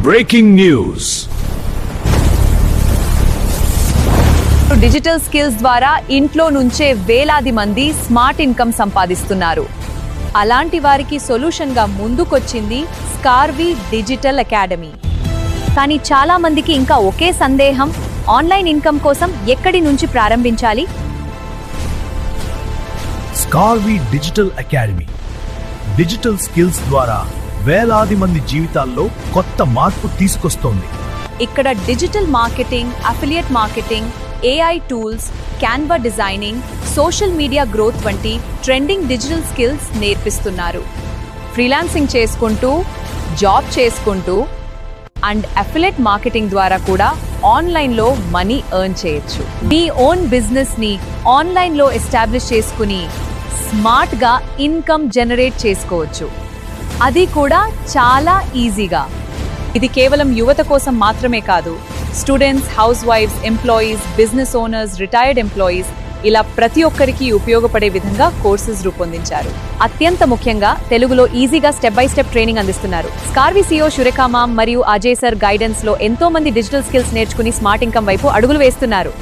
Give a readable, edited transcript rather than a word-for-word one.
Breaking news. Digital skills ద్వారా ఇంట్లో నుంచే వేలాది మంది స్మార్ట్ ఇన్కమ్ సంపాదిస్తున్నారు. అలాంటి వారికి సొల్యూషన్గా ముందుకొచ్చింది స్కార్వీ డిజిటల్ అకాడమీ. కానీ చాలా మందికి ఇంకా ఒకే సందేహం, ఆన్లైన్ ఇన్కమ్ కోసం ఎక్కడి నుంచి ప్రారంభించాలి? స్కార్వీ డిజిటల్ అకాడమీ డిజిటల్ స్కిల్స్ ద్వారా వేలాది మంది జీవితాల్లో కొత్త మార్పు తీసుకొస్తోంది. ఇక్కడ digital marketing, affiliate marketing, AI tools, Canva designing, social media growth వంటి ట్రెండింగ్ డిజిటల్ స్కిల్స్ నేర్పిస్తున్నారు. ఫ్రీలాన్సింగ్ చేసుకుంటూ, జాబ్ చేసుకుంటూ అండ్ అఫిలియేట్ మార్కెటింగ్ ద్వారా కూడా ఆన్లైన్లో మనీ ఎర్న్ చేయొచ్చు. మీ ఓన్ బిజినెస్ని ఆన్లైన్లో ఎస్టాబ్లిష్ చేసుకుని స్మార్ట్గా ఇన్కమ్ జనరేట్ చేసుకోవచ్చు. అది కూడా చాలా ఈజీగా. ఇది కేవలం యువత కోసం మాత్రమే కాదు, స్టూడెంట్స్, హౌస్ వైఫ్స్, employees, business owners, retired employees ఇలా ప్రతి ఒక్కరికి ఉపయోగపడే విధంగా కోర్సెస్ రూపొందించారు. అత్యంత ముఖ్యంగా తెలుగులో ఈజీగా స్టెప్ బై స్టెప్ ట్రైనింగ్ అందిస్తున్నారు. స్కార్వీ CEO శురేఖామామ్ మరియు అజయ్ సర్ గైడెన్స్ లో ఎంతో మంది డిజిటల్ స్కిల్స్ నేర్చుకుని స్మార్ట్ ఇన్కమ్ వైపు అడుగులు వేస్తున్నారు.